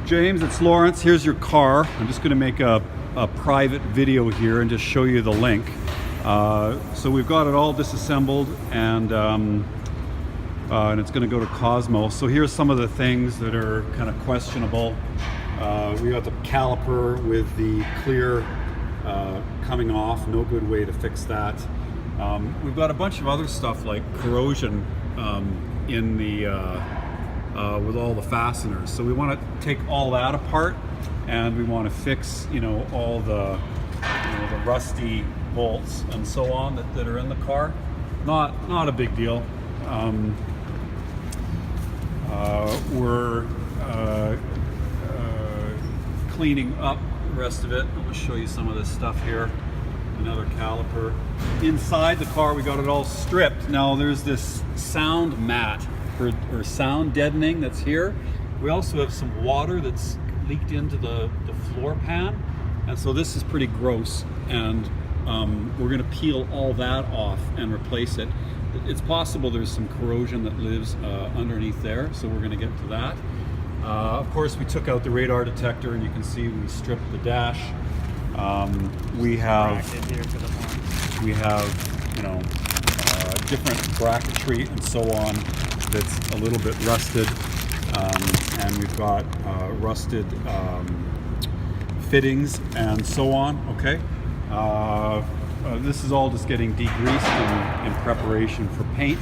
James, it's Lawrence. Here's your car. I'm just going to make a private video here and just show you the link. So we've got it all disassembled, and it's going to go to Cosmo. So here's some of the things that are kind of questionable. We got the caliper with the clear coming off. No good way to fix that. We've got a bunch of other stuff like corrosion in the with all the fasteners. So we want to take all that apart, and we want to fix, all the, the rusty bolts and so on that are in the car. Not a big deal. We're cleaning up the rest of it. I'm going to show you some of this stuff here. Another caliper. Inside the car, we got it all stripped. Now there's this sound mat or sound deadening that's here. We also have some water that's leaked into the floor pan, and so this is pretty gross, and we're going to peel all that off and replace it. It's possible there's some corrosion that lives underneath there, so we're going to get to that. Of course, we took out the radar detector, and you can see we stripped the dash. We have different bracketry and so on that's a little bit rusted, and we've got rusted fittings and so on. Okay, this is all just getting degreased in preparation for paint.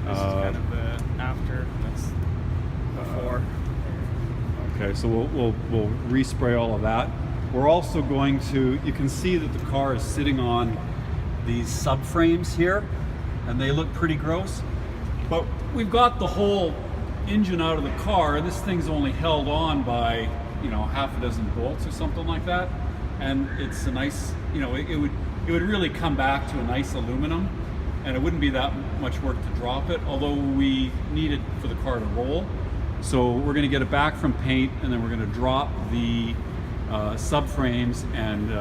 This is kind of the after. That's before. Okay, so we'll respray all of that. We're also going to, you can see that the car is sitting on these subframes here, and they look pretty gross. But we've got the whole engine out of the car, and this thing's only held on by, half a dozen bolts or something like that. And it's a nice, it would really come back to a nice aluminum, and it wouldn't be that much work to drop it, although we need it for the car to roll. So we're going to get it back from paint, and then we're going to drop the subframes and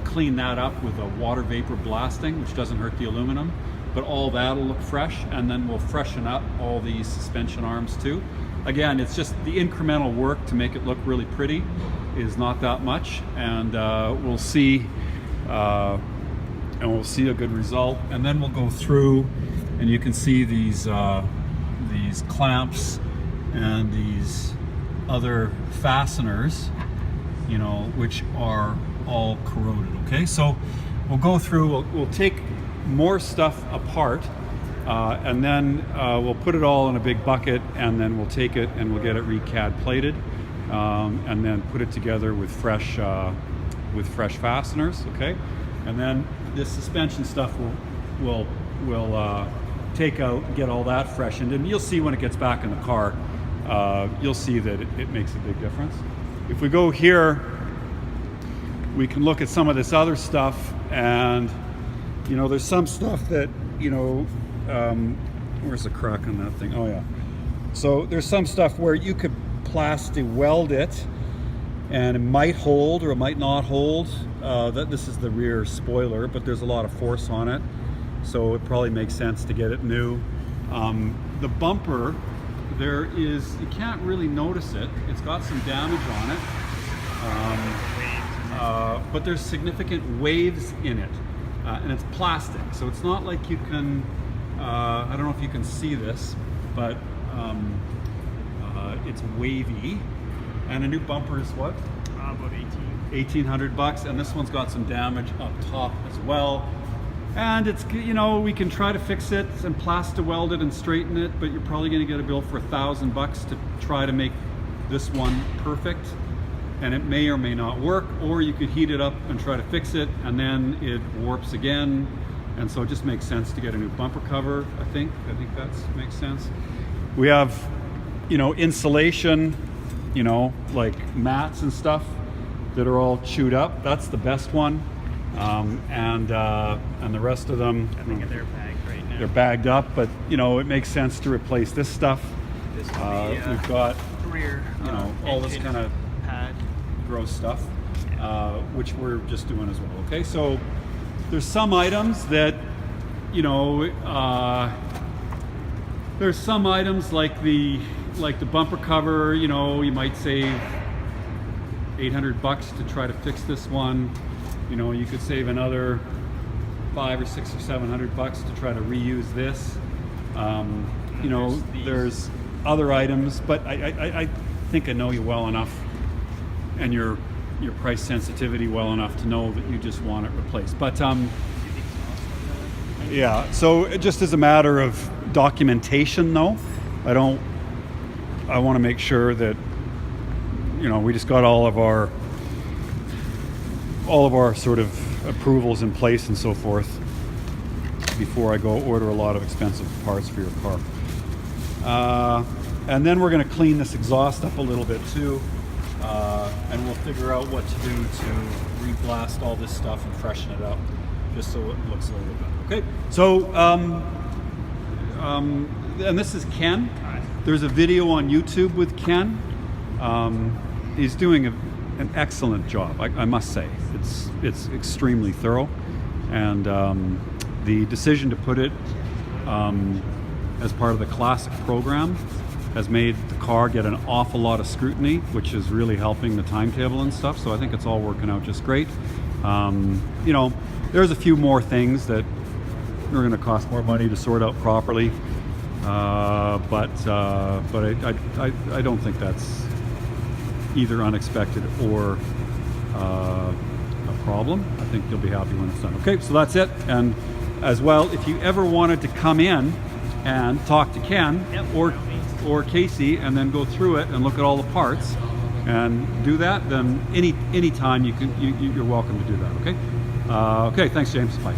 clean that up with a water vapor blasting, which doesn't hurt the aluminum, but all that'll look fresh, and then we'll freshen up all these suspension arms too. Again, it's just the incremental work to make it look really pretty is not that much, and we'll see a good result. And then we'll go through, and you can see these clamps and these other fasteners, which are all corroded. Okay, so we'll go through, we'll take more stuff apart, and then we'll put it all in a big bucket, and then we'll take it and we'll get it recad plated, and then put it together with fresh fasteners. Okay, and then this suspension stuff we'll take out, get all that freshened, and you'll see when it gets back in the car, you'll see that it makes a big difference. If we go here, we can look at some of this other stuff, and there's some stuff that, where's the crack on that thing? Oh yeah. So there's some stuff where you could plastic weld it, and it might hold or it might not hold. This is the rear spoiler, but there's a lot of force on it, so it probably makes sense to get it new. The bumper, you can't really notice it. It's got some damage on it, but there's significant waves in it, and it's plastic, so it's not like you can, I don't know if you can see this, but it's wavy. And a new bumper is what? About $1,800, and this one's got some damage up top as well. And it's, we can try to fix it and plaster weld it and straighten it, but you're probably going to get a bill for $1,000 to try to make this one perfect. And it may or may not work, or you could heat it up and try to fix it, and then it warps again. And so it just makes sense to get a new bumper cover, I think that makes sense. We have, insulation, like mats and stuff that are all chewed up. That's the best one. And the rest of them, I think they're bagged right now. They're bagged up, but it makes sense to replace this stuff. This will be, we've got rear, all this kind of pad, gross stuff, which we're just doing as well. Okay, so there's some items that, there's some items like the like the bumper cover, you know, you might save $800 to try to fix this one. You know, you could save another $500 or $600 or $700 to try to reuse this. You know, there's other items, but I think I know you well enough, and your price sensitivity well enough to know that you just want it replaced. But yeah, so just as a matter of documentation though, I want to make sure that, you know, we just got all of our sort of approvals in place and so forth before I go order a lot of expensive parts for your car. And then we're going to clean this exhaust up a little bit too, and we'll figure out what to do to re-blast all this stuff and freshen it up, just so it looks a little bit better. Okay, so and this is Ken. There's a video on YouTube with Ken. He's doing an excellent job, I must say. It's extremely thorough, and the decision to put it as part of the Classic program has made the car get an awful lot of scrutiny, which is really helping the timetable and stuff. So I think it's all working out just great. You know, there's a few more things that are going to cost more money to sort out properly, but I don't think that's either unexpected or a problem. I think you'll be happy when it's done. Okay, so that's it. And as well, if you ever wanted to come in and talk to Ken or Casey and then go through it and look at all the parts and do that, then anytime you're welcome to do that. Okay. Okay. Thanks, James. Bye.